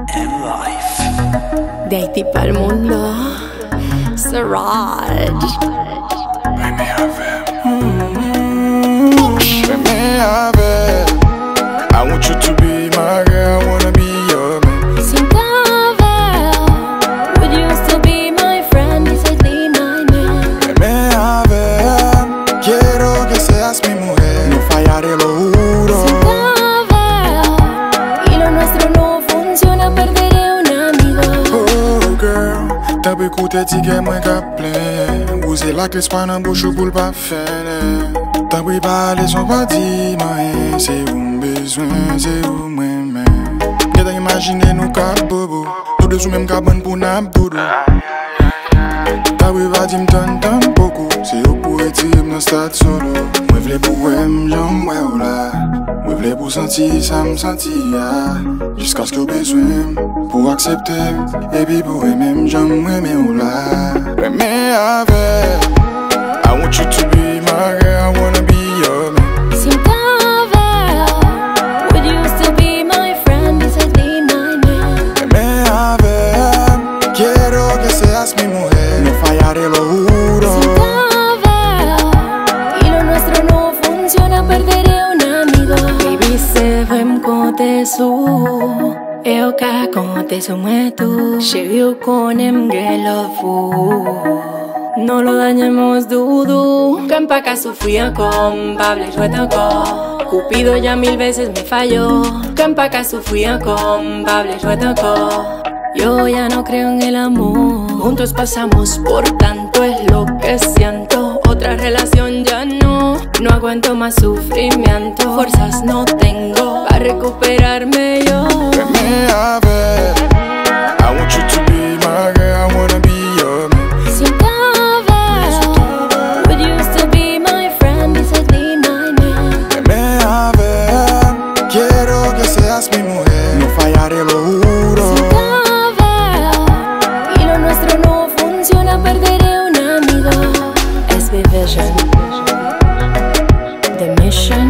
en life. De Haití para el mundo, Siraj. Veme a ver. Veme a ver. I want you to be my girl, I wanna be your man. Sin cavel, would you still be my friend? Dices be my man. Veme a ver. Quiero que seas mi mujer, no fallaré, lo juro. Sin cavel, y lo nuestro no funciona, perderé un amigo. Oh girl, t'as pu écouter ticket moins qu'à plein. Bouser la clé pas dans bouche pour pas faire. T'as pu parler sans pas dire rien. C'est où besoin, c'est où moi-même. J'ai t'as imaginé nous cap bobo. Nous deux sous même cabane pour n'importe. T'as pu pas dire m't'entends beaucoup. C'est où pour être dans stade solo. Moi v'lais pour j'aime ouais ou là. Moi v'lais pour sentir ça me sentir. Jusqu'à ce que besoin pour accepter. Et puis pour même j'aime ouais ou là. Mais avec I want you to be my girl, I wanna be your man. Sin cavel, would you still be my friend? Dices be my man. Me a ver, quiero que seas mi mujer, no fallaré, lo juro. Sin cavel, y lo nuestro no funciona, perderé un amigo. Baby, se vem côté sous. Eu cá côté sous moi tout. Chérie, qu'on aime love vous. No lo dañemos, dudu. Que en pa' caso fui a compable, yo tocó. Cupido ya 1000 veces me falló. Que en pa' caso fui a compable, yo tocó. Yo ya no creo en el amor. Juntos pasamos por tanto, es lo que siento. Otra relación ya no. No aguanto más sufrimiento. Fuerzas no tengo para recuperarme yo. Me a ver, I want you to be my girl, I wanna be your man. Sin cavel, would you still be my friend? Dices be my man. Me a ver, quiero que seas mi mujer, no fallaré, lo juro. Sin cavel, y lo nuestro no funciona, perderé un amigo. SB Vision, The Mission.